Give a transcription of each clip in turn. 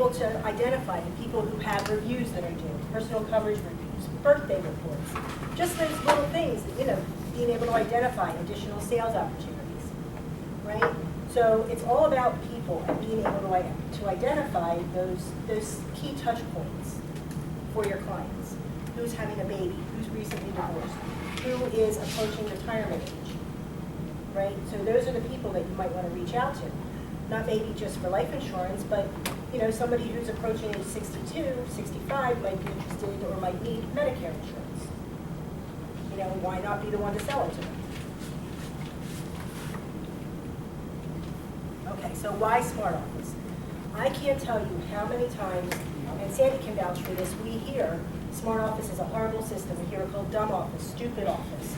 able to identify the people who have reviews that are due, personal coverage reviews, birthday reports, just those little things, being able to identify additional sales opportunities, right? So it's all about people and being able to identify those key touch points for your clients. Who's having a baby, who's recently divorced, who is approaching retirement age, right? So those are the people that you might want to reach out to. Not maybe just for life insurance, but somebody who's approaching age 62, 65 might be interested or might need Medicare insurance. Why not be the one to sell it to them? Okay, so why Smart Office? I can't tell you how many times, and Sandy can vouch for this, we hear Smart Office is a horrible system. We hear it called dumb office, stupid office.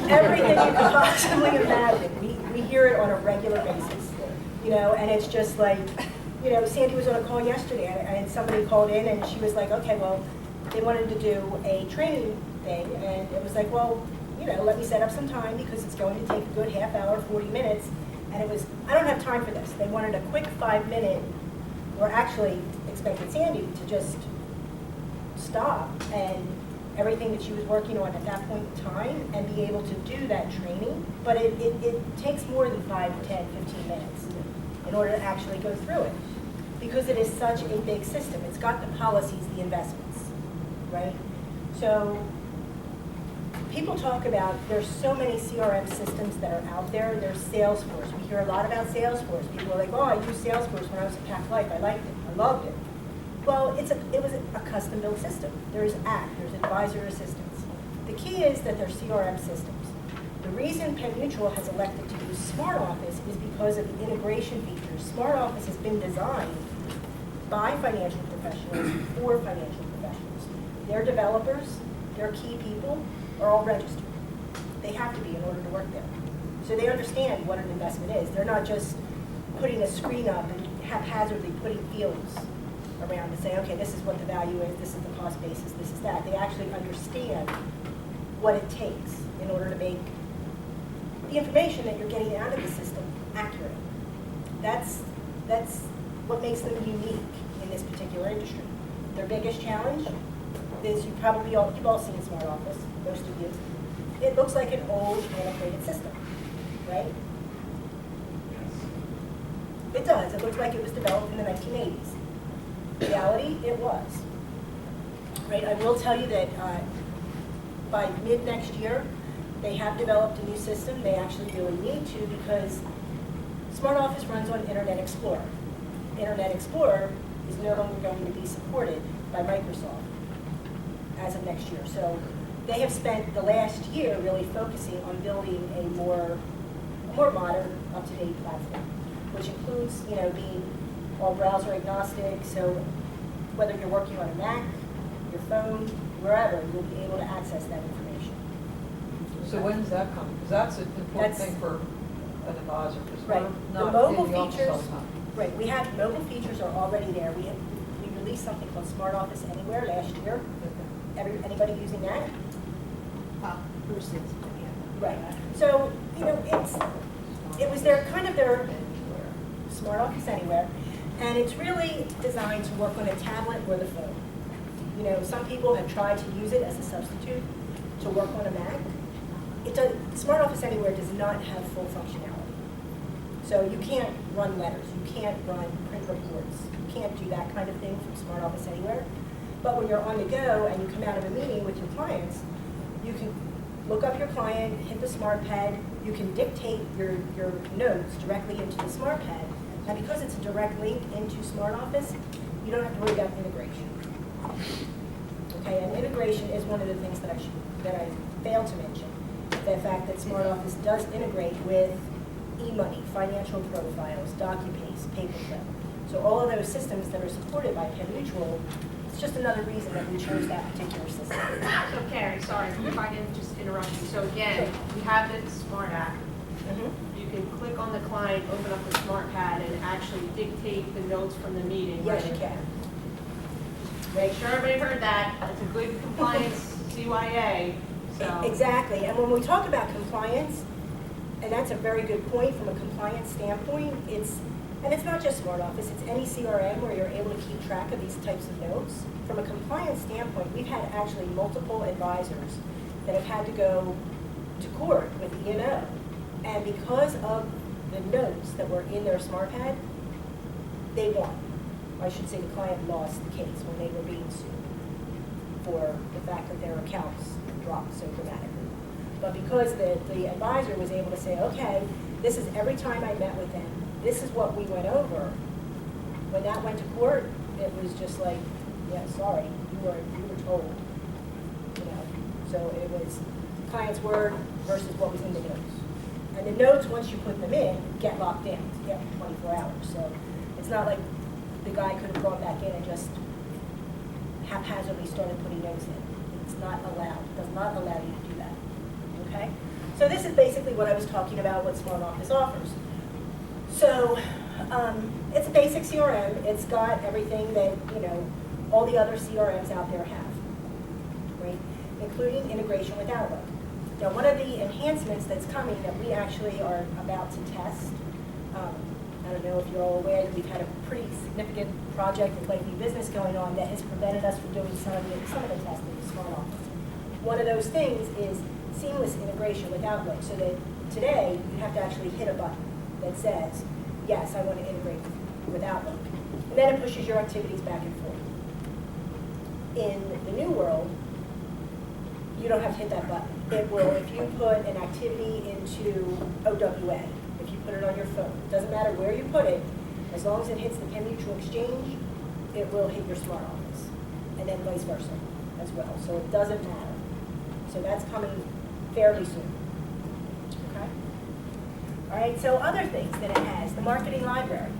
Everything you could possibly imagine. We hear it on a regular basis. And it's just like, Sandy was on a call yesterday, and somebody called in, and she was like, okay, well, they wanted to do a training thing, and it was like, well, let me set up some time because it's going to take a good half hour, 40 minutes, and it was, I don't have time for this. They wanted a quick 5-minute, or actually expected Sandy to just stop and everything that she was working on at that point in time and be able to do that training, but it takes more than 5, 10, 15 minutes in order to actually go through it because it is such a big system. It's got the policies, the investments, right? So people talk about, there's so many CRM systems that are out there. There's Salesforce. We hear a lot about Salesforce. People are like, oh, I used Salesforce when I was at Pac Life. I liked it. I loved it. Well, it was a custom-built system. There's ACT, there's advisor assistance. The key is that they're CRM systems. The reason Penn Mutual has elected to use Smart Office is because of the integration features. Smart Office has been designed by financial professionals for financial professionals. Their developers, their key people are all registered. They have to be in order to work there. So they understand what an investment is. They're not just putting a screen up and haphazardly putting fields around to say, okay, this is what the value is, this is the cost basis, this is that. They actually understand what it takes in order to make the information that you're getting out of the system accurate. That's what makes them unique in this particular industry. Their biggest challenge is you've all seen Smart Office, most of you. It looks like an old, antiquated system, right? It does. It looks like it was developed in the 1980s. Reality, it was. Right? I will tell you that by mid next year, they have developed a new system. They actually really need to because Smart Office runs on Internet Explorer. Internet Explorer is no longer going to be supported by Microsoft as of next year. So they have spent the last year really focusing on building a more modern, up-to-date platform, which includes, being all browser agnostic. So whether you're working on a Mac, your phone, wherever, you'll be able to access that information. So when does that come? Because that's an important thing for an advisor. Right. The mobile features. Right. We have mobile features are already there. We released something called Smart Office Anywhere last year. Anybody using that? Bruce is. Right. So it was their Smart Office Anywhere, and it's really designed to work on a tablet or the phone. Some people have tried to use it as a substitute to work on a Mac. Smart Office Anywhere does not have full functionality. So you can't run letters, you can't run print reports, you can't do that kind of thing from Smart Office Anywhere. But when you're on the go and you come out of a meeting with your clients, you can look up your client, hit the Smart Pad, you can dictate your notes directly into the Smart Pad. And because it's a direct link into Smart Office, you don't have to worry about integration. Okay, and integration is one of the things that I failed to mention. The fact that Smart Office does integrate with eMoney, financial profiles, DocuPace, Paperclip. So all of those systems that are supported by Penn Mutual, it's just another reason that we chose that particular system. So Carrie, sorry if I can just interrupt you. So again, we have the Smart app. Mm-hmm. You can click on the client, open up the Smart Pad, and actually dictate the notes from the meeting. Yes, you can. Make sure everybody heard that. It's a good compliance CYA. So. Exactly, and when we talk about compliance, and that's a very good point from a compliance standpoint, it's And it's not just Smart Office, it's any CRM where you're able to keep track of these types of notes. From a compliance standpoint, we've had actually multiple advisors that have had to go to court with E&O. And because of the notes that were in their SmartPad, they won. I should say the client lost the case when they were being sued for the fact that their accounts dropped so dramatically. But because the advisor was able to say, okay, this is every time I met with them, this is what we went over. When that went to court, it was just like, yeah, sorry, you were told. You know, so it was client's word versus what was in the notes. And the notes, once you put them in, get locked in, you get 24 hours. So it's not like the guy could have gone back in and just haphazardly started putting notes in. It's not allowed, it does not allow you to do that, okay? So this is basically what I was talking about, what Smart Office offers. So it's a basic CRM. It's got everything that, you know, all the other CRMs out there have, right? Including integration with Outlook. Now, one of the enhancements that's coming that we actually are about to test, I don't know if you're all aware that we've had a pretty significant project with Lakeview Business going on that has prevented us from doing some of the testing with Smart Office. One of those things is seamless integration with Outlook, so that today you have to actually hit a button that says, yes, I want to integrate with Outlook. And then it pushes your activities back and forth. In the new world, you don't have to hit that button. It will, if you put an activity into OWA, if you put it on your phone, it doesn't matter where you put it, as long as it hits the Penn Mutual Exchange, it will hit your Smart Office, and then vice versa as well. So it doesn't matter. So that's coming fairly soon. Okay? All right, so other things that it has, the marketing library.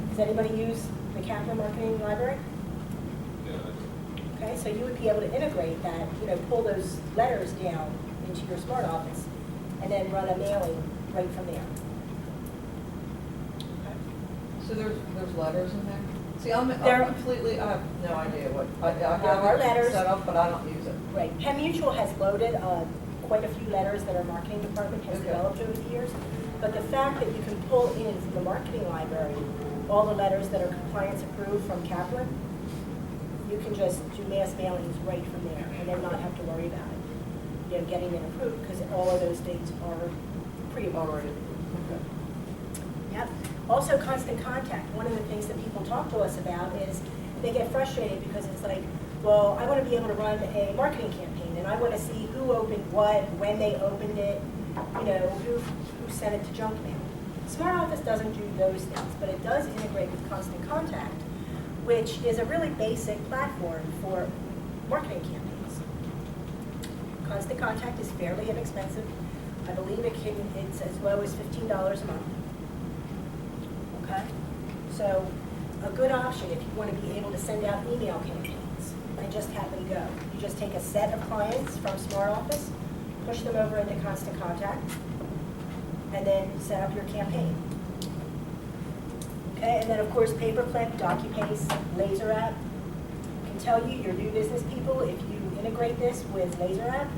Does anybody use the Kaplan Marketing Library? Okay, so you would be able to integrate that, you know, pull those letters down into your Smart Office and then run a mailing right from there. Okay. So there's letters in there? See, I'm There- completely, I have no idea what, I There are have it letters. set up, but I don't use it. Right, Penn Mutual has loaded quite a few letters that our marketing department has Okay. developed over the years. But the fact that you can pull in from the marketing library all the letters that are compliance approved from Kaplan, you can just do mass mailings right from there and then not have to worry about it, you know, getting it approved, because all of those things are pre-approved. Already. Okay. Yep. Also, constant contact. One of the things that people talk to us about is they get frustrated because it's like, well, I want to be able to run a marketing campaign, and I want to see who opened what, when they opened it, you know, who sent it to junk mail. Smart Office doesn't do those things, but it does integrate with Constant Contact, which is a really basic platform for marketing campaigns. Constant Contact is fairly inexpensive. I believe it's as low as $15 a month. Okay? So a good option if you want to be able to send out email campaigns and just happen to go. You just take a set of clients from Smart Office, push them over into Constant Contact, and then set up your campaign. Okay, and then of course Paperclip, DocuPaste, Laser App. I can tell you, your new business people, if you integrate this with Laser App,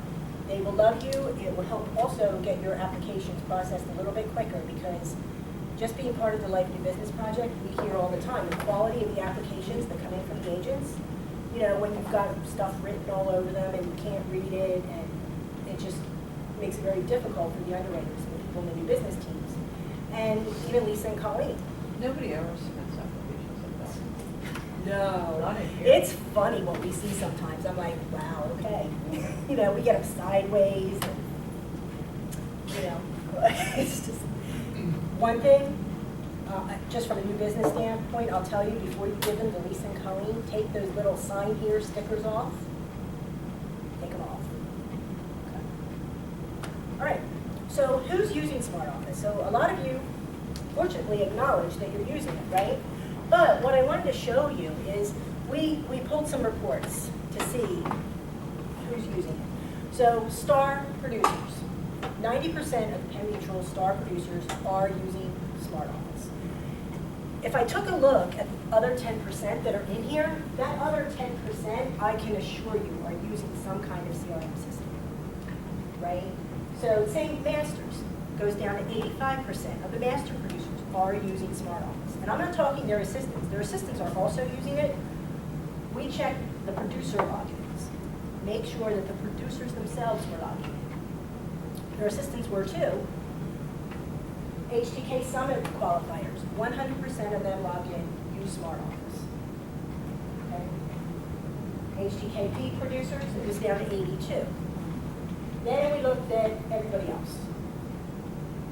they will love you. It will help also get your applications processed a little bit quicker, because just being part of the Life New Business Project, we hear all the time the quality of the applications that come in from the agents. You know, when you've got stuff written all over them and you can't read it, and it just makes it very difficult for the underwriters and the people in the new business teams. And even Lisa and Colleen. Nobody ever submits applications like that. No, Not in here. it's funny what we see sometimes. I'm like, wow, okay. You know, we get them sideways, and, you know, it's just, one thing, just from a new business standpoint, I'll tell you, before you give them to Lisa and Colleen, take those little sign here stickers off. Take them off. Okay. All right, so who's using Smart Office? So a lot of you, fortunately, acknowledge that you're using it, right? But what I wanted to show you is we pulled some reports to see who's using it. So star producers. 90% of Penn Mutual star producers are using Smart Office. If I took a look at the other 10% that are in here, that other 10%, I can assure you, are using some kind of CRM system, right? So say masters goes down to 85% of the master producers are using Smart Office. And I'm not talking their assistants. Their assistants are also using it. We check the producer logins, make sure that the producers themselves were logged in. Their assistants were too. HTK Summit qualifiers, 100% of them log in, use Smart Office. Okay. HTKP producers, it was down to 82. Then we looked at everybody else.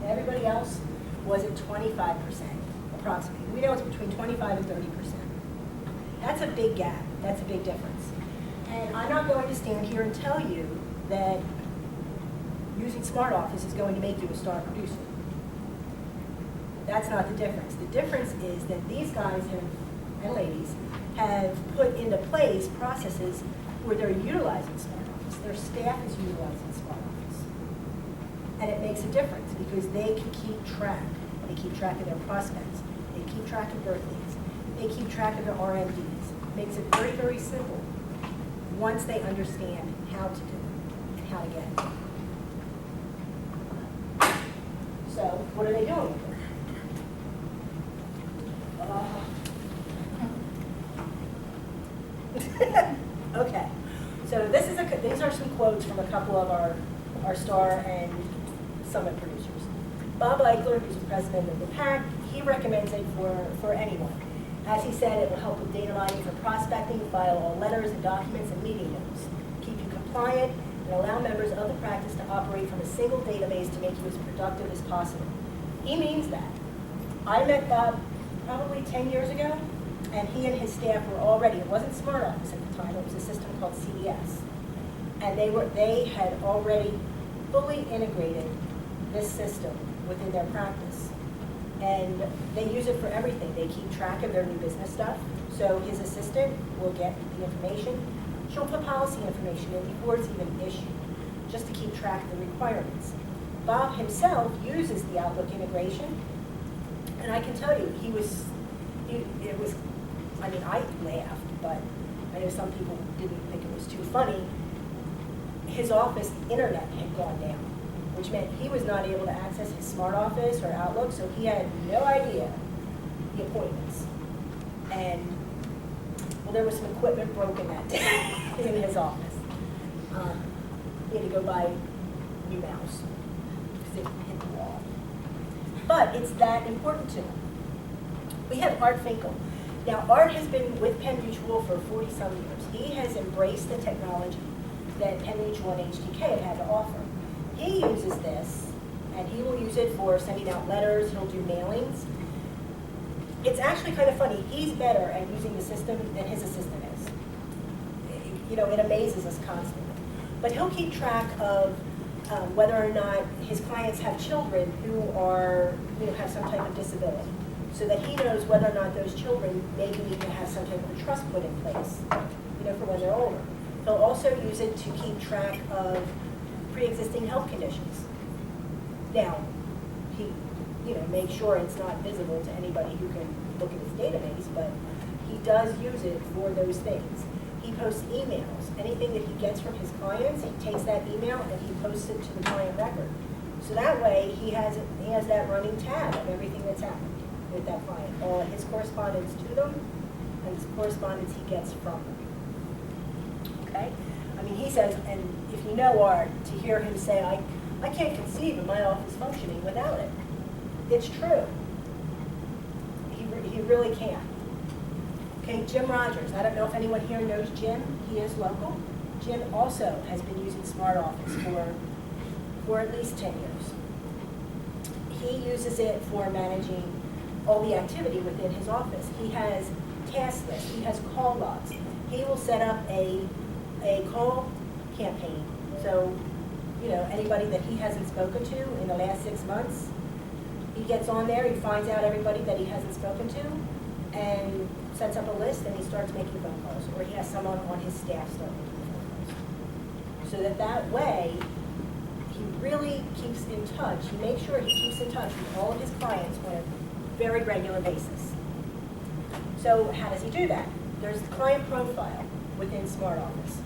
Everybody else was at 25%, approximately. We know it's between 25 and 30%. That's a big gap. That's a big difference. And I'm not going to stand here and tell you that using Smart Office is going to make you a star producer. That's not the difference. The difference is that these guys and ladies have put into place processes where they're utilizing Smart Office. Their staff is utilizing Smart Office. And it makes a difference because they can keep track. They keep track of their prospects. They keep track of birthdays. They keep track of their RMDs. It makes it very, very simple once they understand how to do it and how to get it. So what are they doing with it? Okay, so these are some quotes from a couple of our star and summit producers. Bob Eichler, who's the president of the PAC, he recommends it for anyone. As he said, it will help with data mining for prospecting, file all letters and documents and meeting notes, keep you compliant, and allow members of the practice to operate from a single database to make you as productive as possible. He means that. I met Bob probably 10 years ago, and he and his staff were already, it wasn't Smart Office at the time, it was a system called CDS. And they had already fully integrated this system within their practice. And they use it for everything. They keep track of their new business stuff. So his assistant will get the information. She'll put policy information in before it's even issued, just to keep track of the requirements. Bob himself uses the Outlook integration. And I can tell you, I laughed, but I know some people didn't think it was too funny. His office internet had gone down, which meant he was not able to access his Smart Office or Outlook, so he had no idea the appointments. And, well, there was some equipment broken that day in his office. He had to go buy a new mouse because it hit the wall. But it's that important to him. We have Art Finkel. Now, Art has been with Penn Mutual for 40-some years. He has embraced the technology that Penn Mutual and HTK have had to offer. He uses this, and he will use it for sending out letters. He'll do mailings. It's actually kind of funny. He's better at using the system than his assistant is. You know, it amazes us constantly. But he'll keep track of whether or not his clients have children who are, have some type of disability, so that he knows whether or not those children maybe need to have some type of a trust put in place, for when they're older. He'll also use it to keep track of pre-existing health conditions. Now, he, makes sure it's not visible to anybody who can look at his database, but he does use it for those things. He posts emails. Anything that he gets from his clients, he takes that email and he posts it to the client record. So that way, he has that running tab of everything that's happened with that client, all his correspondence to them and his correspondence he gets from them. Okay? I mean, he says, and if you know Art, to hear him say, I can't conceive of my office functioning without it. It's true. He really can't. Okay, Jim Rogers. I don't know if anyone here knows Jim. He is local. Jim also has been using Smart Office for at least 10 years. He uses it for managing all the activity within his office. He has task lists. He has call logs. He will set up a call campaign. So, anybody that he hasn't spoken to in the last 6 months, he gets on there, he finds out everybody that he hasn't spoken to, and sets up a list, and he starts making phone calls, or he has someone on his staff start making phone calls. So that way, he really keeps in touch. He makes sure he keeps in touch with all of his clients on a very regular basis. So how does he do that? There's the client profile within Smart Office.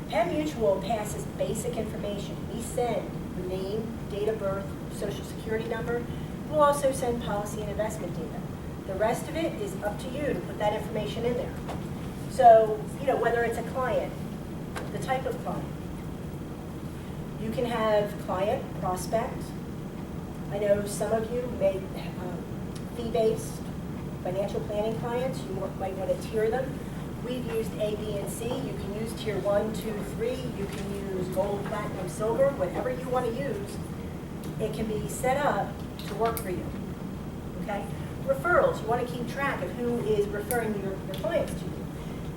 Penn Mutual passes basic information. We send the name, date of birth, social security number, We'll also send policy and investment data. The rest of it is up to you to put that information in there. So, whether it's a client, the type of client. You can have client, prospect. I know some of you may fee-based financial planning clients. You might want to tier them. We've used A, B, and C. You can use tier 1, 2, 3. You can use gold, platinum, silver, whatever you want to use. It can be set up to work for you. Okay? Referrals. You want to keep track of who is referring your clients to you.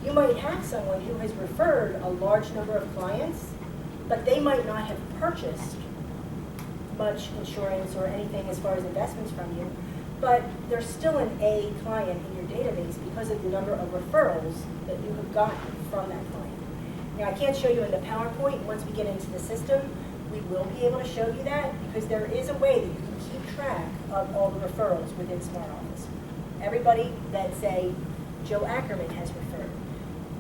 You might have someone who has referred a large number of clients, but they might not have purchased much insurance or anything as far as investments from you, but they're still an A client in your database because of the number of referrals that you have gotten from that client. Now, I can't show you in the PowerPoint. Once we get into the system, we will be able to show you that because there is a way that you can keep track of all the referrals within Smart Office. Everybody that, say, Joe Ackerman has referred.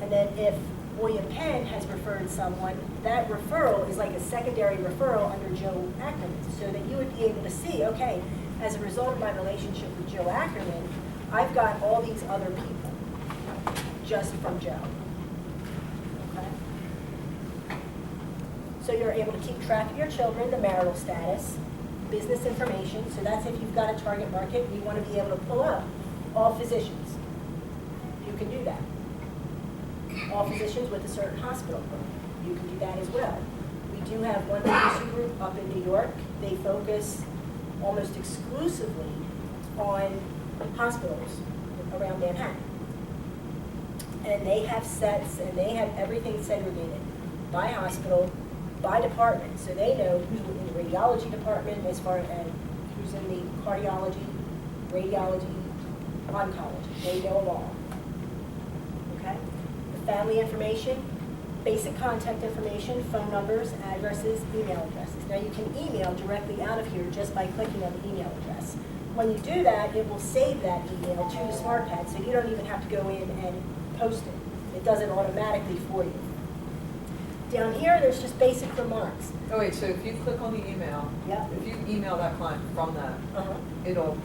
And then if William Penn has referred someone, that referral is like a secondary referral under Joe Ackerman, so that you would be able to see, okay, as a result of my relationship with Joe Ackerman, I've got all these other people just from Joe. Okay? So you're able to keep track of your children, the marital status, business information. So that's if you've got a target market, you want to be able to pull up all physicians. You can do that. All physicians with a certain hospital group. You can do that as well. We do have one physician group up in New York. They focus almost exclusively on hospitals around Manhattan. And they have sets and they have everything segregated by hospital, by department. So they know who's in the radiology department as far as who's in the cardiology, radiology, oncology. They know them all. Okay? The family information, basic contact information, phone numbers, addresses, email addresses. Now you can email directly out of here just by clicking on the email address. When you do that, it will save that email to the SmartPad, so you don't even have to go in and post it. It does it automatically for you. Down here, there's just basic remarks. Oh wait, so if you click on the email, Yep. if you email that client from that, Uh-huh. it'll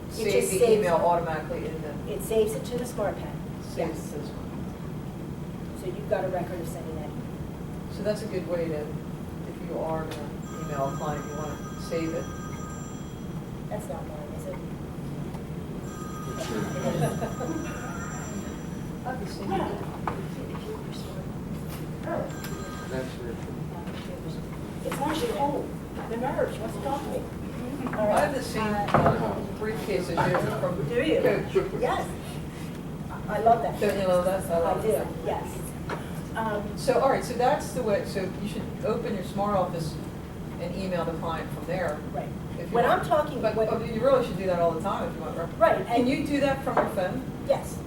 It save just the saves email it. automatically in the, It saves it to the SmartPad. saves Yes. this one. So you've got a record of sending that. So that's a good way to, if you are gonna email a client, you wanna save it. That's not mine, is it? Obviously. Oh, it's actually cold. The nerves, what's it off me? All I right. have the same briefcase as you from. Do you? Coach. Yes. I love that. Don't you love that? I love I do, that. yes. So, all right, so that's the way, so you should open your Smart Office and email the client from there. Right. if you When want. I'm talking, But you really should do that all the time if you want, right? right, Can and you do that from your phone? yes.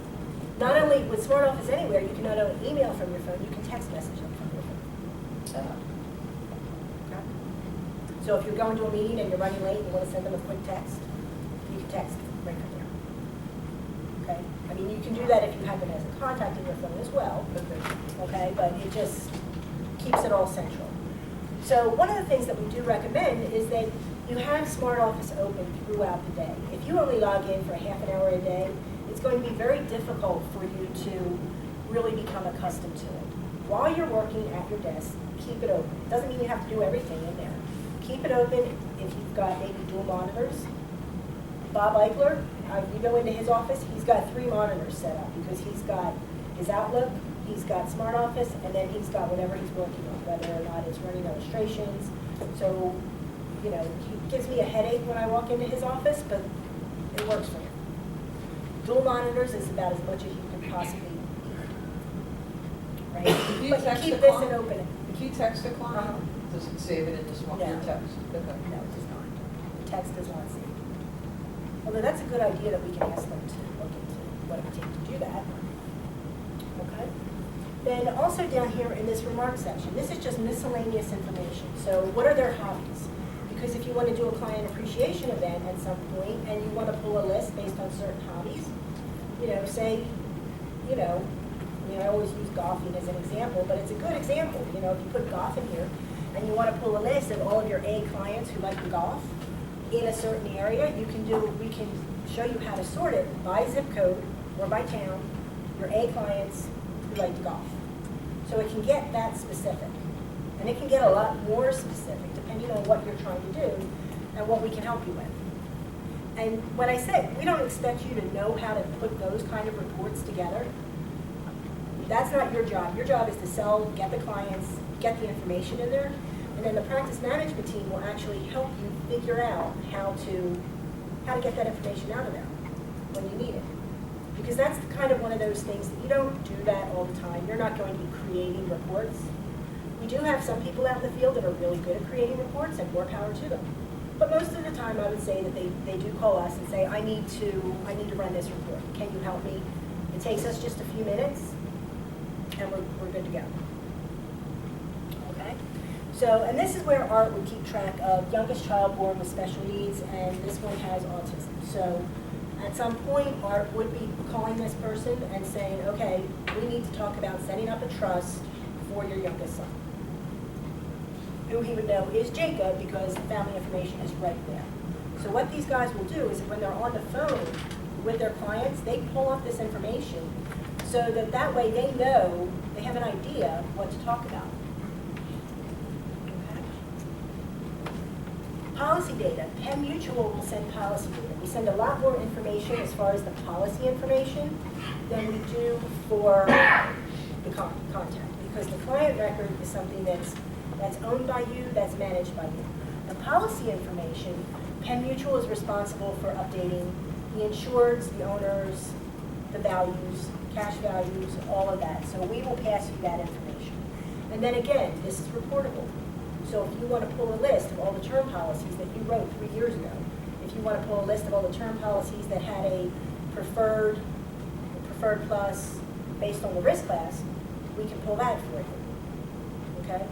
Not only with Smart Office Anywhere, you can not only email from your phone, you can text message them from your phone. Okay? So if you're going to a meeting and you're running late and you want to send them a quick text, you can text right from there. Okay? I mean, you can do that if you have them as a contact in your phone as well, okay? But it just keeps it all central. So one of the things that we do recommend is that you have Smart Office open throughout the day. If you only log in for half an hour a day, it's going to be very difficult for you to really become accustomed to it. While you're working at your desk, keep it open. It doesn't mean you have to do everything in there. Keep it open if you've got maybe dual monitors. Bob Eichler, you go into his office, he's got 3 monitors set up because he's got his Outlook, he's got Smart Office, and then he's got whatever he's working on, whether or not it's running illustrations. So, you know, he gives me a headache when I walk into his office, but it works for him. Dual monitors is about as much as you can possibly need. Right? If you But you text keep a this client- and open it. If you text a client, Uh-huh. does it save it in this one, your No. text? Okay. No, it does not. The text does not save. Although that's a good idea that we can ask them to look into what it would take to do that. Okay? Then also down here in this remarks section, this is just miscellaneous information. So what are their hobbies? Because if you want to do a client appreciation event at some point and you want to pull a list based on certain hobbies, you know, say, you know, I mean, I always use golfing as an example, but it's a good example. You know, if you put golf in here and you want to pull a list of all of your A clients who like to golf, in a certain area, we can show you how to sort it by zip code or by town, your A clients who like to golf. So it can get that specific. And it can get a lot more specific depending on what you're trying to do and what we can help you with. And when I said, we don't expect you to know how to put those kind of reports together. That's not your job. Your job is to sell, get the clients, get the information in there, and then the practice management team will actually help you figure out how to get that information out of there when you need it. Because that's kind of one of those things that you don't do that all the time. You're not going to be creating reports. We do have some people out in the field that are really good at creating reports, and more power to them. But most of the time, I would say that they do call us and say, I need to run this report. Can you help me? It takes us just a few minutes, and we're good to go. Okay? So, and this is where Art would keep track of youngest child born with special needs, and this one has autism. So at some point, Art would be calling this person and saying, okay, we need to talk about setting up a trust for your youngest son. Who he would know is Jacob, because the family information is right there. So what these guys will do is when they're on the phone with their clients, they pull up this information so that way they know, they have an idea what to talk about. Okay. Policy data. Penn Mutual will send policy data. We send a lot more information as far as the policy information than we do for the contact, because the client record is something that's owned by you, that's managed by you. The policy information, Penn Mutual is responsible for updating the insureds, the owners, the values, cash values, all of that. So we will pass you that information. And then again, this is reportable. So if you want to pull a list of all the term policies that you wrote 3 years ago, if you want to pull a list of all the term policies that had a preferred plus based on the risk class, we can pull that for you. Okay?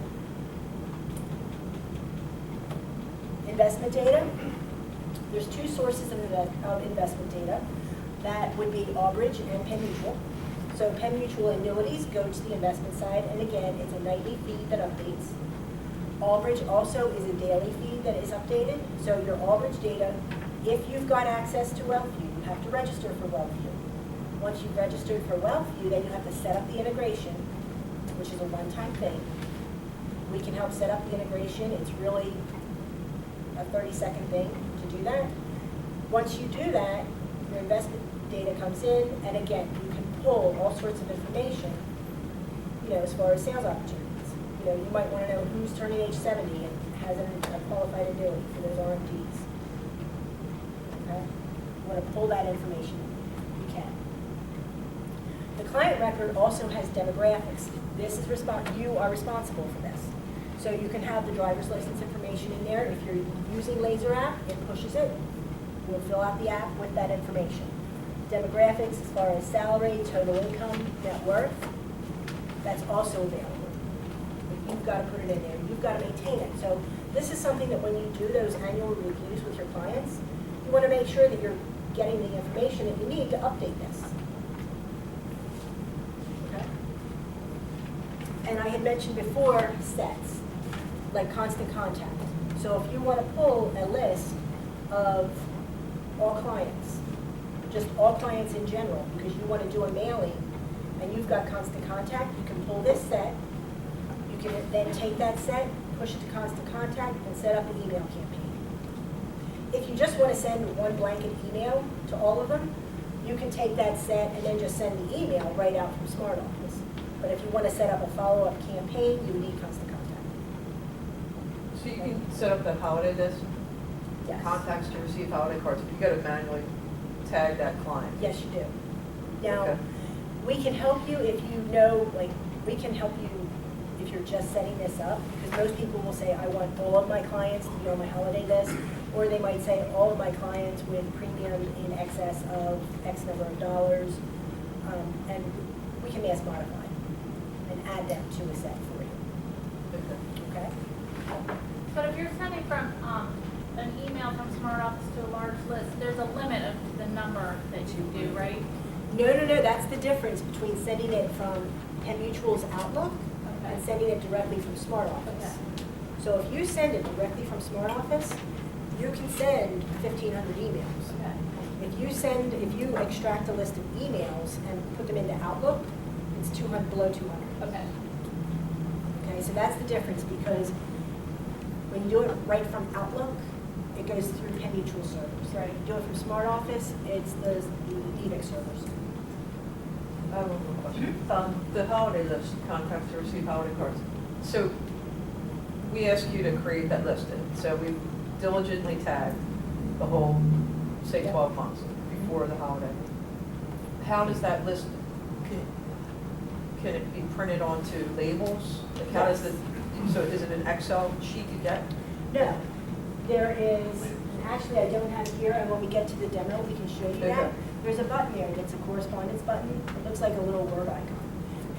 Investment data. There's two sources of investment data. That would be Albridge and Penn Mutual. So Penn Mutual annuities go to the investment side, and again, it's a nightly feed that updates. Albridge also is a daily feed that is updated. So your Albridge data, if you've got access to WealthView, you have to register for WealthView. Once you've registered for WealthView, then you have to set up the integration, which is a one-time thing. We can help set up the integration. It's really a 30-second thing to do that. Once you do that, your investment data comes in, and again, you can pull all sorts of information, as far as sales opportunities. You might want to know who's turning age 70 and has a qualified annuity for those RMDs. Okay? You want to pull that information, you can. The client record also has demographics. You are responsible for this. So you can have the driver's license information in there. If you're using Laser app, it pushes it. You'll fill out the app with that information. Demographics as far as salary, total income, net worth, that's also available. But you've got to put it in there. You've got to maintain it. So this is something that when you do those annual reviews with your clients, you want to make sure that you're getting the information that you need to update this. Okay? And I had mentioned before sets, like constant contact. So if you want to pull a list of all clients, just all clients in general, because you want to do a mailing and you've got constant contact, you can pull this set. You can then take that set, push it to constant contact, and set up an email campaign. If you just want to send one blanket email to all of them, you can take that set and then just send the email right out from Smart Office. But if you want to set up a follow-up campaign, you would need constant contact. So you can set up that holiday list, Yes. contacts to receive holiday cards, but you got to manually tag that client. Yes, you do. Now, Okay. we can help you if we can help you if you're just setting this up, because most people will say, I want all of my clients to be on my holiday list, or they might say all of my clients with premium in excess of X number of dollars, and we can mass modify and add them to a set for you, Okay. okay? But if you're sending from an email from Smart Office to a large list, there's a limit of the number that you do, right? No, that's the difference between sending it from Penn Mutual's Outlook Okay. and sending it directly from Smart Office. Okay. So if you send it directly from Smart Office, you can send 1,500 emails. If you extract a list of emails and put them into Outlook, it's 200, below 200. Okay. Okay, so that's the difference, because when you do it right from Outlook, it goes through Penn Mutual servers. Right. You do it from Smart Office, it's the Evic servers. I have one more question. The holiday list, contacts to receive holiday cards. So we ask you to create that list, and so we diligently tag the whole, say, Yeah. 12 months before the holiday. How does that list, can it be printed onto labels? Like how does Yes. so is it an Excel sheet you get? No, there is, and actually I don't have it here, and when we get to the demo, we can show you that. Okay. There's a button there, that's a correspondence button. It looks like a little word icon.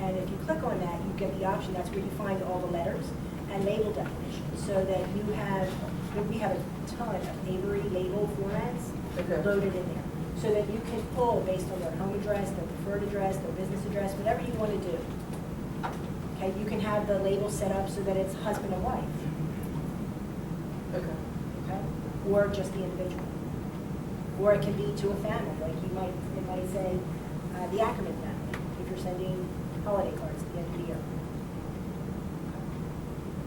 And if you click on that, you get the option, that's where you find all the letters and label definitions, so that you have, we have a ton of Avery label formats Okay. loaded in there, so that you can pull based on their home address, their preferred address, their business address, whatever you want to do. Okay, you can have the label set up so that it's husband and wife, Okay. okay? Or just the individual. Or it can be to a family, like it might say, the Ackerman family, if you're sending holiday cards at the end of the year.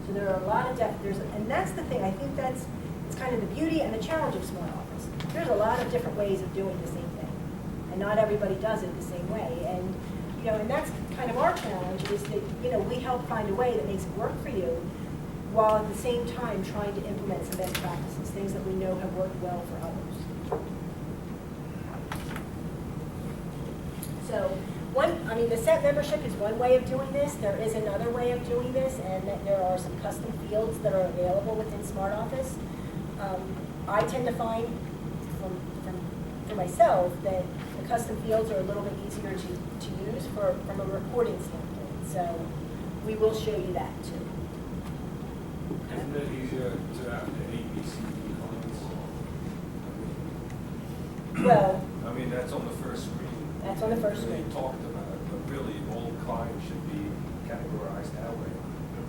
So there are a lot of and that's the thing, I think it's kind of the beauty and the challenge of Smart Office. There's a lot of different ways of doing the same thing, and not everybody does it the same way. And, and that's kind of our challenge, is that, we help find a way that makes it work for you, while at the same time trying to implement some best practices, things that we know have worked well for others. So, the set membership is one way of doing this. There is another way of doing this, and that there are some custom fields that are available within Smart Office. I tend to find, for myself, that the custom fields are a little bit easier to use from a reporting standpoint. So we will show you that too. Isn't it easier to have the ABC comments? Well, That's on the first screen. That's on the first We screen. talked about it, but really, all clients should be categorized that way.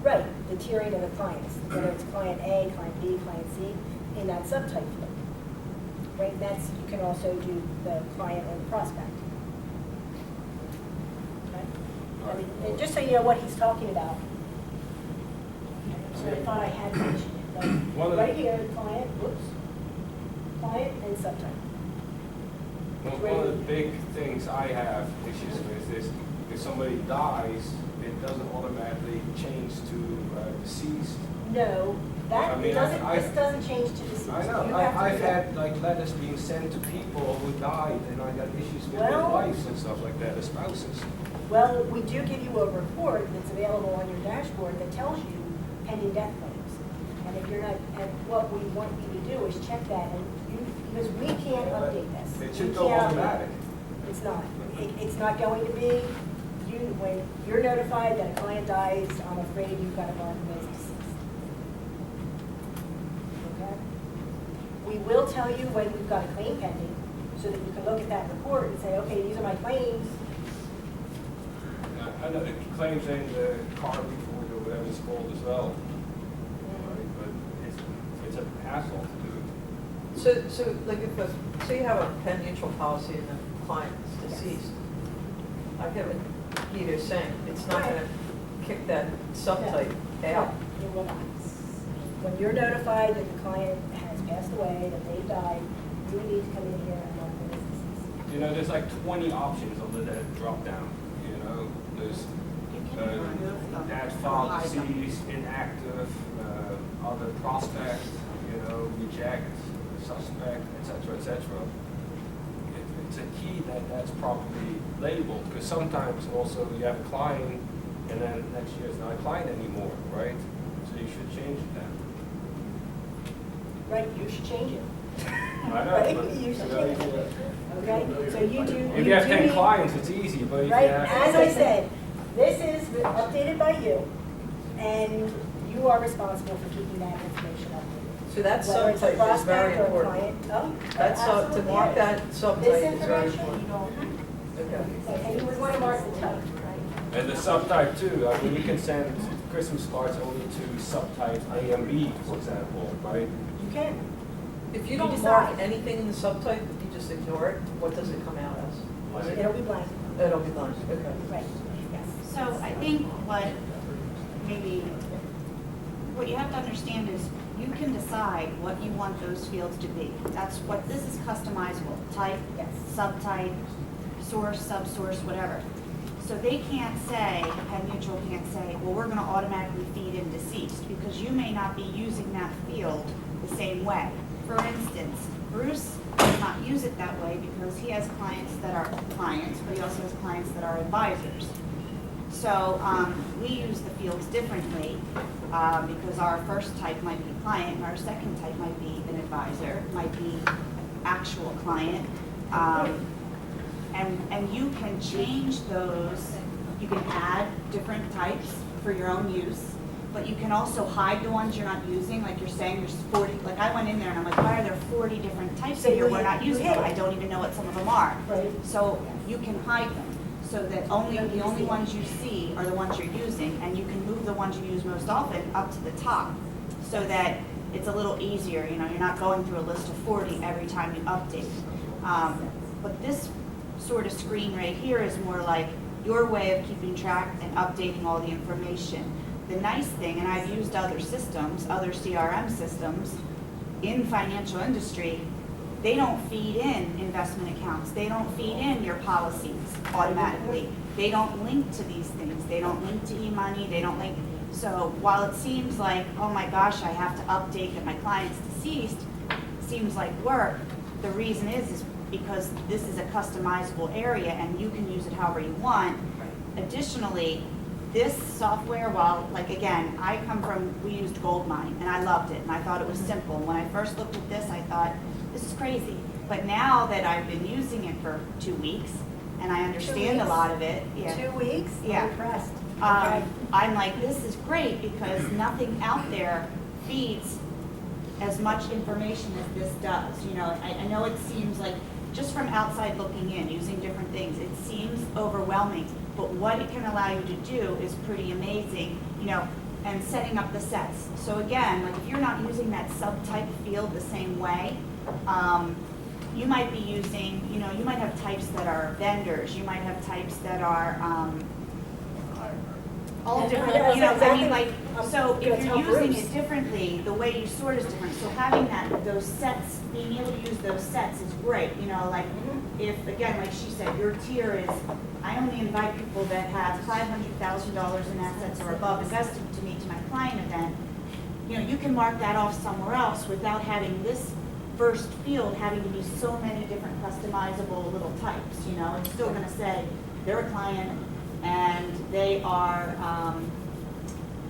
right, the tiering of the clients, whether it's client A, client B, client C, in that subtype field. Right, and that's, you can also do the client or the prospect. Okay? And just so you know what he's talking about. So I thought I had mentioned it, One but of right the- here, client, client and subtype. One of the big things I have issues with is if somebody dies, it doesn't automatically change to deceased. No, that, I mean, this doesn't change to deceased. I know, You have to I've do that. had letters being sent to people who died, and I got issues with their Well- wives and stuff like that, the spouses. Well, we do give you a report that's available on your dashboard that tells you pending death claims. And if you're not, and what we want you to do is check that, and because we can't update this. It We should go can't update automatic. it. It's not. It's not going to be, when you're notified that a client dies, I'm afraid you've got to mark them as deceased. Okay? We will tell you when we've got a claim pending, so that you can look at that report and say, okay, these are my claims. I know the claims in the car report or whatever it's called as well, right? But it's a hassle to do. So like if say you have a Penn Mutual policy and the client is deceased, I get what Peter's saying, it's not gonna kick that subtype out. It will not. When you're notified that the client has passed away, that they've died, you need to come in here and mark them as deceased. There's like 20 options under that drop down, there's add file deceased, inactive, other prospect, reject, suspect, et cetera. It's a key that that's properly labeled, because sometimes also you have a client, and then next year it's not a client anymore, right? So you should change it then. Right, you should change it. I know, Right? but, You should change it. Okay, so you do. If you have 10 need- clients, it's easy, but if you Right, have. as I said, this is updated by you, and you are responsible for keeping that information updated. So that Whether it's a subtype is prospect very or a important. client. Oh, That's to absolutely mark is. that This subtype is very information, important. Okay. and you would want to mark the type, right? And the subtype too, you can send Christmas cards only to subtypes A and B, for example, right? You can. If you You don't mark decide. anything in the subtype, if you just ignore it, what does it come out as? Is it- It'll be blank. It'll be blank, okay. Right, yes. So I think what you have to understand is you can decide what you want those fields to be. That's what, this is customizable, type, Yes. subtype, source, subsource, whatever. So they can't say, Penn Mutual can't say, well, we're gonna automatically feed in deceased, because you may not be using that field the same way. For instance, Bruce does not use it that way because he has clients that are clients, but he also has clients that are advisors. So we use the fields differently because our first type might be client and our second type might be an advisor, might be actual client. And you can change those, you can add different types for your own use, but you can also hide the ones you're not using, like you're saying there's 40, like I went in there and I'm like, why are there 40 different types So in here you we're not hid- using you them? hid I it. don't even know what some of them are. Right. So you can hide them, so that only the only ones you see are the ones you're using, and you can move the ones you use most often up to the top, so that it's a little easier, you know, you're not going through a list of 40 every time you update. But this sort of screen right here is more like your way of keeping track and updating all the information. The nice thing, and I've used other systems, other CRM systems in financial industry, they don't feed in investment accounts. They don't feed in your policies automatically. They don't link to these things. They don't link to e-money. They don't link. So while it seems like, oh my gosh, I have to update that my client's deceased, seems like work, the reason is because this is a customizable area and you can use it however you want. Additionally, this software, while, like, again, we used Goldmine, and I loved it, and I thought it was simple. When I first looked at this, I thought, this is crazy. But now that I've been using it for 2 weeks, and I understand a weeks? lot of it, 2 weeks? Yeah. I'm impressed. Okay. I'm like, this is great, because nothing out there feeds as much information as this does. You know, I know it seems like, just from outside looking in, using different things, it seems overwhelming, but what it can allow you to do is pretty amazing, you know, and setting up the sets. So again, like if you're not using that subtype field the same way, you might be using, you know, you might have types that are vendors, you might have types that are, all different, you know, I mean, like, so if you're using it differently, the way you sort is different. So having those sets, being able to use those sets is great, you know, like, if, again, like she said, your tier is, I only invite people that have $500,000 in assets or above invested to me to my client event, you know, you can mark that off somewhere else without having this first field having to be so many different customizable little types, you know. It's still gonna say they're a client and they are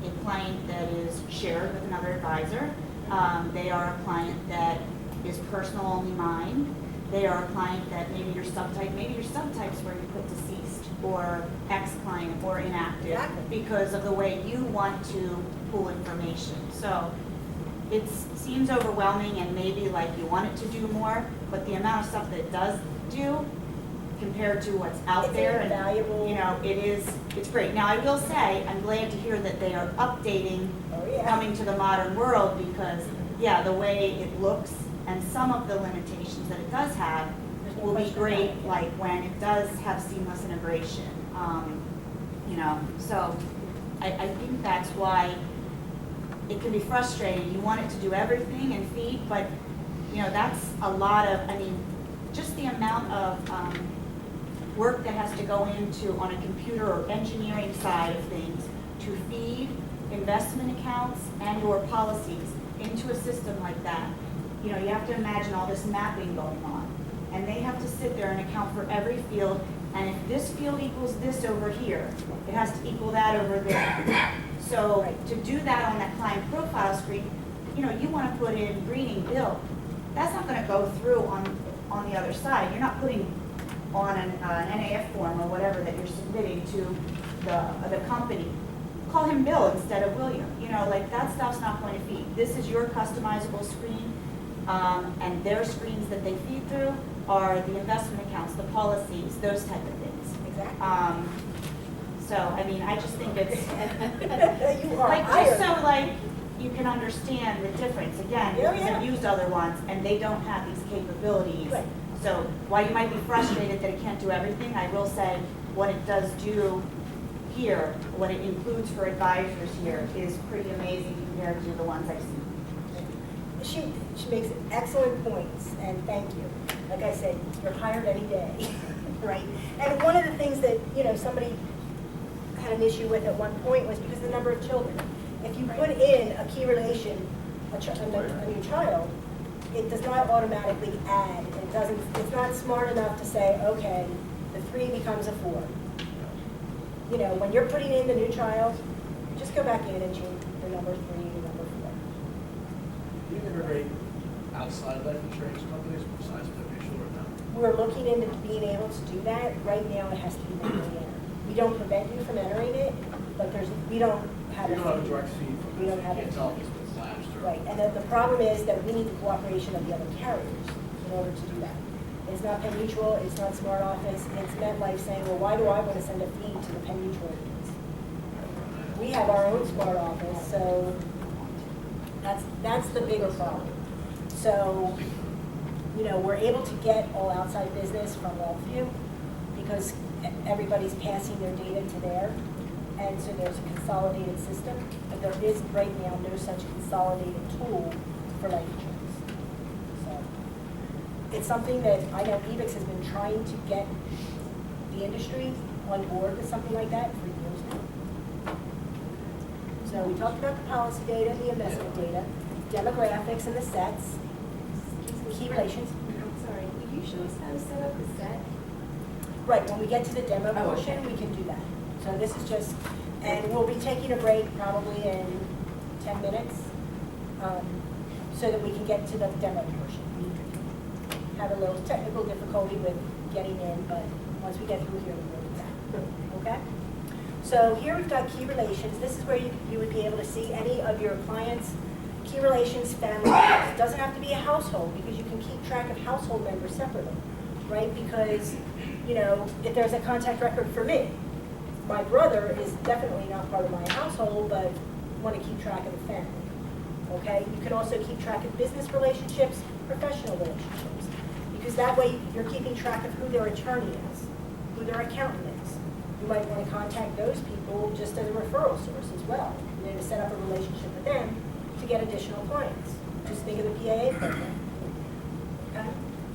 a client that is shared with another advisor. They are a client that is personal only mine. They are a client that maybe your subtype's where you put deceased or ex-client or inactive Exactly. because of the way you want to pull information. So it seems overwhelming and maybe like you want it to do more, but the amount of stuff that it does do compared to what's out It's there, and invaluable. you know, it's great. Now, I will say, I'm glad to hear that they are updating, Oh, yeah. coming to the modern world, because, yeah, the way it looks and some of the limitations that it does have There's no will be question great, about it. like when it does have seamless integration. You know, so I think that's why it can be frustrating. You want it to do everything and feed, but, you know, that's a lot of, I mean, just the amount of work that has to go into on a computer or engineering side of things to feed investment accounts and or policies into a system like that. You know, you have to imagine all this mapping going on. And they have to sit there and account for every field. And if this field equals this over here, it has to equal that over there. So to do that on that client profile screen, you know, you want to put in Greening Bill. That's not going to go through on the other side. You're not putting on an NAF form or whatever that you're submitting to the company. Call him Bill instead of William. You know, like that stuff's not going to feed. This is your customizable screen, and their screens that they feed through are the investment accounts, the policies, those type of things. Exactly. So, I mean, I just think it's You are like, hired. just so like, you can understand the difference, again, Yeah, because I've yeah. used other ones, and they don't have these capabilities. Right. So while you might be frustrated that it can't do everything, I will say what it does do here, what it includes for advisors here, is pretty amazing compared to the ones I've seen. She makes excellent points, and thank you. Like I said, you're hired any day, right? And one of the things that, you know, somebody had an issue with at one point was because of the number of children. If you put in a key relation, a new child, it does not automatically add. It doesn't, it's not smart enough to say, okay, the 3 becomes a 4. You know, when you're putting in the new child, just go back in and change the number 3 to number 4. Do you integrate outside life insurance companies besides Prudential or not? We're looking into being able to do that. Right now, it has to be manually entered. We don't prevent you from entering it, but we don't have You a don't have a fee. direct feed from We this, don't you have can't a tell fee. if it's been lapsed or. Right, and the problem is that we need the cooperation of the other carriers in order to do that. It's not Penn Mutual, it's not Smart Office, it's MetLife saying, well, why do I want to send a feed to the Penn Mutual agents? We have our own Smart Office, so that's the bigger problem. So, you know, we're able to get all outside business from Wellview because everybody's passing their data to there. And so there's a consolidated system, but there is right now no such consolidated tool for life insurance. So it's something that I know EBIX has been trying to get the industry on board with something like that for years now. So we talked about the policy data, the investment data, demographics and the sets, key relations. I'm sorry, will you show us how to set up a set? Right, when we get to the demo Oh, portion, okay. we can do that. So this is just, and we'll be taking a break probably in 10 minutes, so that we can get to the demo portion. We have a little technical difficulty with getting in, but once we get through here, we'll do that. Okay? So here we've got key relations. This is where you would be able to see any of your clients' key relations, family members. It doesn't have to be a household because you can keep track of household members separately, right? Because, you know, if there's a contact record for me, my brother is definitely not part of my household, but want to keep track of the family. Okay? You can also keep track of business relationships, professional relationships, because that way you're keeping track of who their attorney is, who their accountant is. You might want to contact those people just as a referral source as well, you know, to set up a relationship with them to get additional clients. Just think of the PAA program. Okay?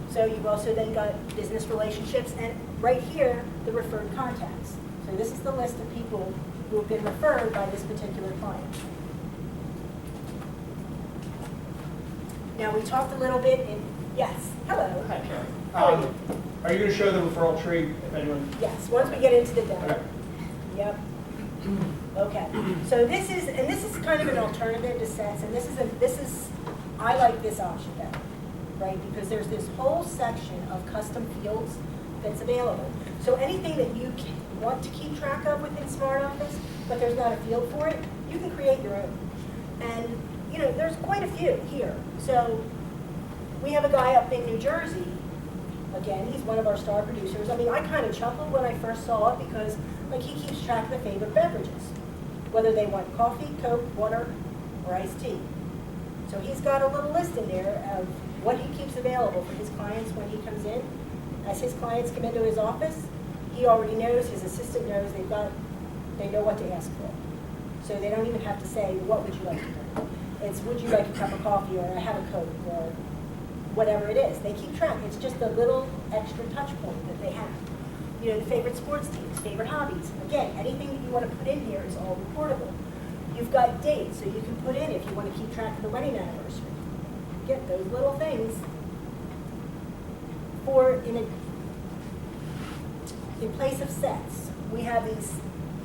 So you've also then got business relationships, and right here, the referred contacts. So this is the list of people who have been referred by this particular client. Now, we talked a little bit in, yes, hello. Hi, Karen. How are you? Are you going to show the referral tree if anyone? Yes, once we get into the demo. Okay. Yep. Okay, so this is kind of an alternative to sets, and I like this option better, right? Because there's this whole section of custom fields that's available. So anything that you want to keep track of within Smart Office, but there's not a field for it, you can create your own. And, you know, there's quite a few here. So we have a guy up in New Jersey. Again, he's one of our star producers. I mean, I kind of chuckled when I first saw it because, like, he keeps track of the favorite beverages, whether they want coffee, Coke, water, or iced tea. So he's got a little list in there of what he keeps available for his clients when he comes in. As his clients come into his office, he already knows, his assistant knows, they know what to ask for. So they don't even have to say, what would you like to drink? It's, would you like a cup of coffee, or I have a Coke, or whatever it is. They keep track. It's just a little extra touch point that they have. You know, the favorite sports teams, favorite hobbies. Again, anything that you want to put in here is all reportable. You've got dates, so you can put in if you want to keep track of the wedding anniversary. Get those little things in place of sets. We have these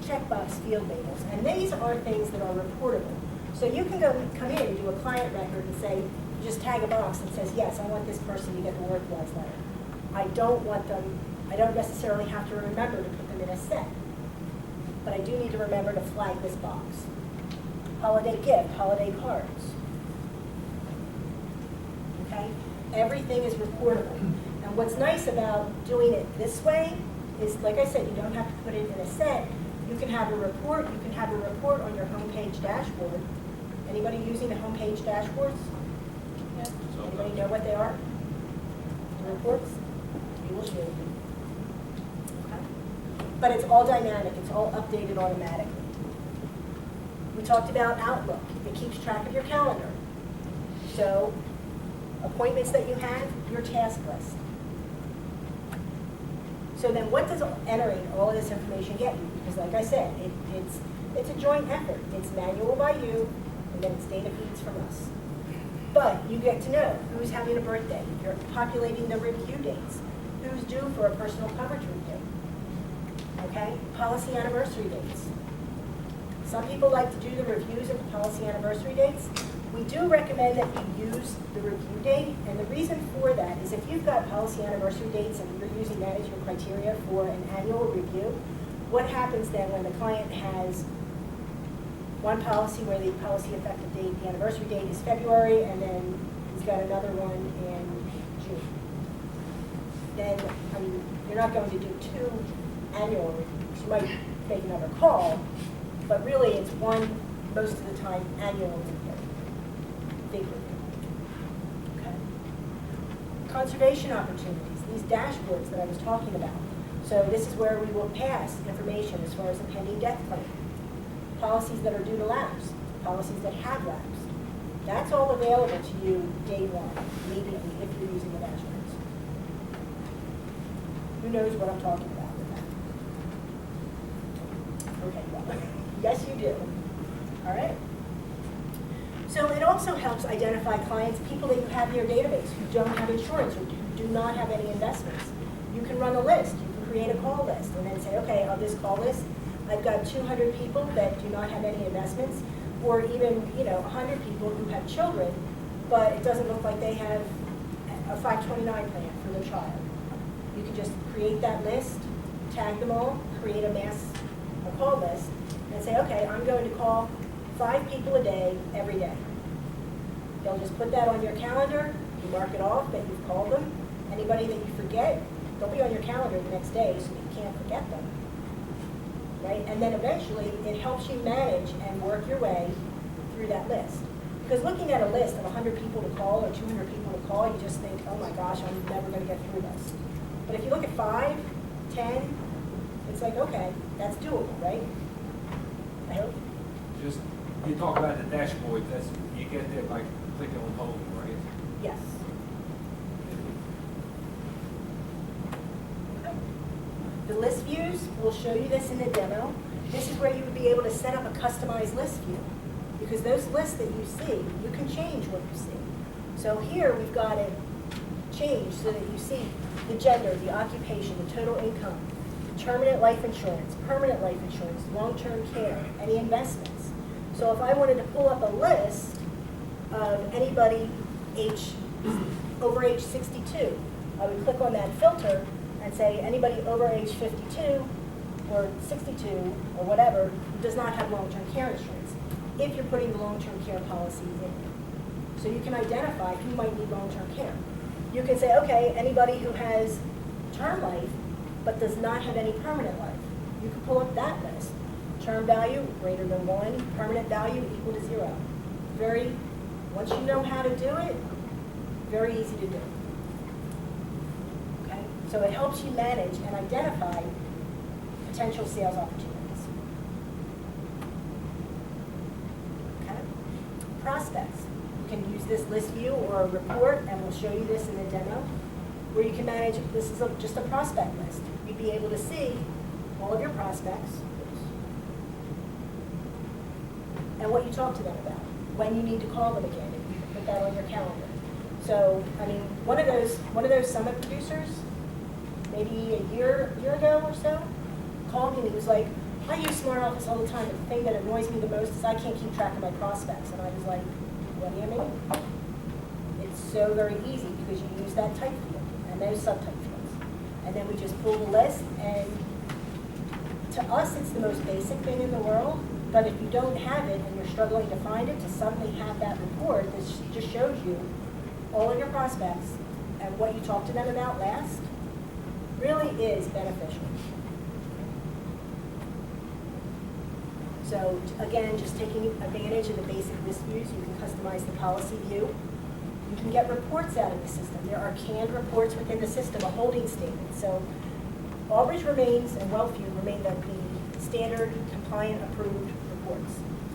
checkbox field labels, and these are things that are reportable. So you can come in and do a client record and say, just tag a box that says, yes, I want this person to get the work-wise letter. I don't necessarily have to remember to put them in a set, but I do need to remember to flag this box. Holiday gift, holiday cards. Okay? Everything is reportable. And what's nice about doing it this way is, like I said, you don't have to put it in a set. You can have a report. You can have a report on your homepage dashboard Anybody using the homepage dashboards? Anybody know what they are? The reports? We will show you. Okay. But it's all dynamic, it's all updated automatically. We talked about Outlook. It keeps track of your calendar. So, appointments that you have, your task list. So then what does entering all of this information get you? Because like I said, it's a joint effort. It's manual by you, and then it's data feeds from us. But you get to know who's having a birthday. You're populating the review dates. Who's due for a personal coverage review. Okay? Policy anniversary dates. Some people like to do the reviews of the policy anniversary dates. We do recommend that you use the review date, and the reason for that is if you've got policy anniversary dates and you're using that as your criteria for an annual review, what happens then when the client has one policy where the policy effective date, the anniversary date is February, and then he's got another one in June. Then, I mean, you're not going to do 2 annual reviews. You might make another call, but really it's one, most of the time, annual review. Big review. Okay. Conservation opportunities, these dashboards that I was talking about. So this is where we will pass information as far as a pending death claim. Policies that are due to lapse, policies that have lapsed. That's all available to you day one, immediately, if you're using the dashboards. Who knows what I'm talking about with that? Okay, well, yes you do. All right. So it also helps identify clients, people that you have in your database who don't have insurance or do not have any investments. You can run a list. You can create a call list and then say, okay, on this call list, I've got 200 people that do not have any investments, or even 100 people who have children, but it doesn't look like they have a 529 plan for their child. You can just create that list, tag them all, create a call list, and say, okay, I'm going to call 5 people a day, every day. They'll just put that on your calendar, you mark it off that you've called them. Anybody that you forget, they'll be on your calendar the next day so you can't forget them. Right? And then eventually it helps you manage and work your way through that list. Because looking at a list of 100 people to call or 200 people to call, you just think, oh my gosh, I'm never going to get through this. But if you look at 5, 10, it's like, okay, that's doable, right? I hope. Just, you talk about the dashboard, that's, you get there by clicking on home, right? Yes. The list views, we'll show you this in the demo. This is where you would be able to set up a customized list view. Because those lists that you see, you can change what you see. So here we've got it changed so that you see the gender, the occupation, the total income, terminate life insurance, permanent life insurance, long-term care, any investments. So if I wanted to pull up a list of anybody over age 62, I would click on that filter and say anybody over age 52 or 62 or whatever who does not have long-term care insurance, if you're putting the long-term care policy in. So you can identify who might need long-term care. You can say, okay, anybody who has term life but does not have any permanent life. You can pull up that list. Term value greater than 1, permanent value equal to 0. Once you know how to do it, very easy to do. Okay? So it helps you manage and identify potential sales opportunities. Okay? Prospects. You can use this list view or a report, and we'll show you this in the demo, where you can manage, this is just a prospect list. You'd be able to see all of your prospects and what you talk to them about, when you need to call them again, if you can put that on your calendar. So, I mean, one of those summit producers, maybe a year ago or so, called me and he was like, I use Smart Office all the time, but the thing that annoys me the most is I can't keep track of my prospects. And I was like, what do you mean? It's so very easy because you use that type field and those subtype fields. And then we just pull the list, and to us it's the most basic thing in the world, but if you don't have it and you're struggling to find it, to suddenly have that report, this just shows you all of your prospects and what you talked to them about last, really is beneficial. So again, just taking advantage of the basic list views, you can customize the policy view. You can get reports out of the system. There are canned reports within the system, a holding statement. So Albridge remains and Wellfleet remain the standard compliant approved reports.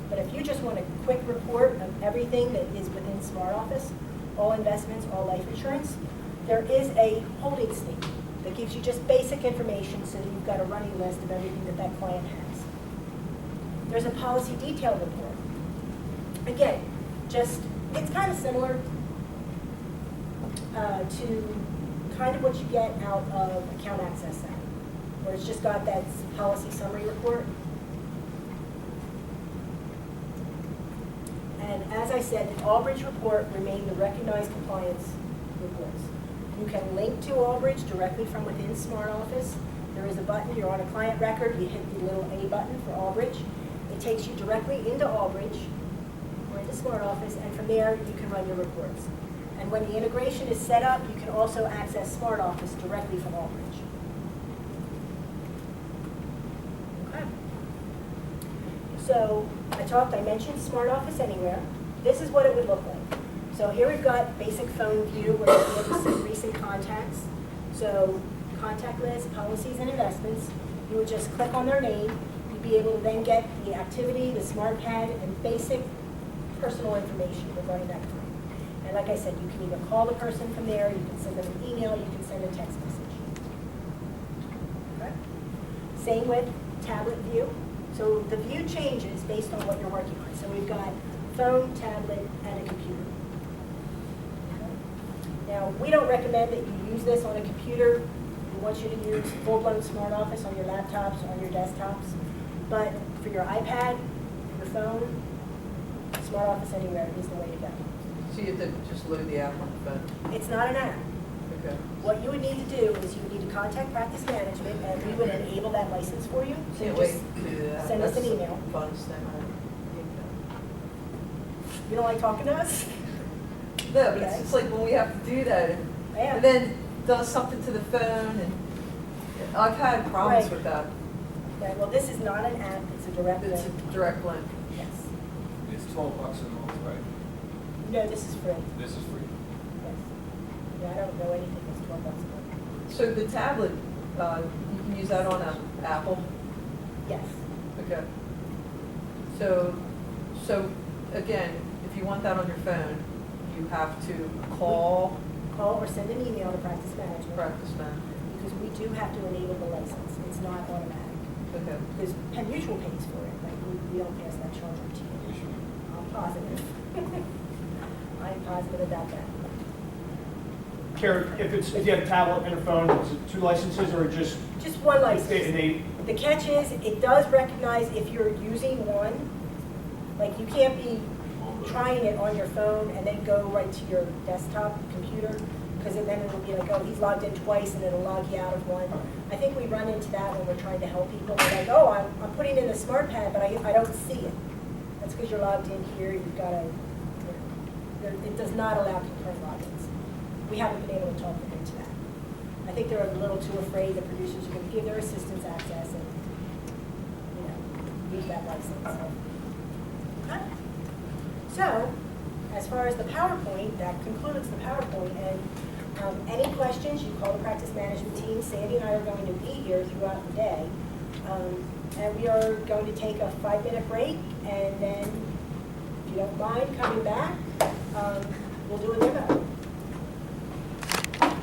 But if you just want a quick report of everything that is within Smart Office, all investments, all life insurance, there is a holding statement that gives you just basic information so that you've got a running list of everything that that client has. There's a policy detail report. Again, it's kind of similar to kind of what you get out of Account Access Center, where it's just got that policy summary report. And as I said, the Albridge report remained the recognized compliance reports. You can link to Albridge directly from within Smart Office. There is a button, you're on a client record, you hit the little A button for Albridge. It takes you directly into Albridge or into Smart Office, and from there you can run your reports. And when the integration is set up, you can also access Smart Office directly from Albridge. Okay. So I mentioned Smart Office Anywhere. This is what it would look like. So here we've got basic phone view where you'll be able to see recent contacts. So contact list, policies, and investments. You would just click on their name. You'd be able to then get the activity, the smart pad, and basic personal information regarding that client. And like I said, you can either call the person from there, you can send them an email, you can send a text message. Okay? Same with tablet view. So the view changes based on what you're working on. So we've got phone, tablet, and a computer. Okay? Now, we don't recommend that you use this on a computer. We want you to use full-blown Smart Office on your laptops, on your desktops. But for your iPad, your phone, Smart Office Anywhere is the way to go. So you have to just load the app on the phone? It's not an app. Okay. What you would need to do is you would need to contact Practice Management, and we would enable that license for you. So you Can't wait just to do that. send us an That's the email. funnest thing You don't like talking to us? No, but Okay. it's like when we have to do that, Yeah. and then does something to the phone, and I've had problems Right. with that. Okay, well, this is not an app, it's a direct It's link. a direct link. Yes. It's $12 a month, right? No, this is free. This is free. Yes. Yeah, I don't know anything that's $12 a month. So the tablet, you can use that on an Apple? Yes. Okay. So again, if you want that on your phone, you have to call Call or send an email to Practice Management. Practice Man. Because we do have to enable the license. It's not automatic. Okay. Because Penn Mutual pays for it, like, we don't pass that charge on to you. We should. I'm positive. I'm positive about that. Karen, if you have a tablet and a phone, is it 2 licenses or just? Just one license. They, The catch is, it does recognize if you're using one, like you can't be trying it on your phone and then go right to your desktop computer, because then it'll be like, oh, he's logged in twice, and it'll log you out of one. I think we run into that when we're trying to help people. They're like, oh, I'm putting in a smart pad, but I don't see it. That's because you're logged in here, you've got to, it does not allow concurrent logins. We haven't been able to talk them into that. I think they're a little too afraid the producers are going to give their assistants access and, use that license. Okay. So, as far as the PowerPoint, that concludes the PowerPoint. And any questions, you call the practice management team. Sandy and I are going to be here throughout the day. And we are going to take a 5-minute break, and then, if you don't mind coming back, we'll do a demo.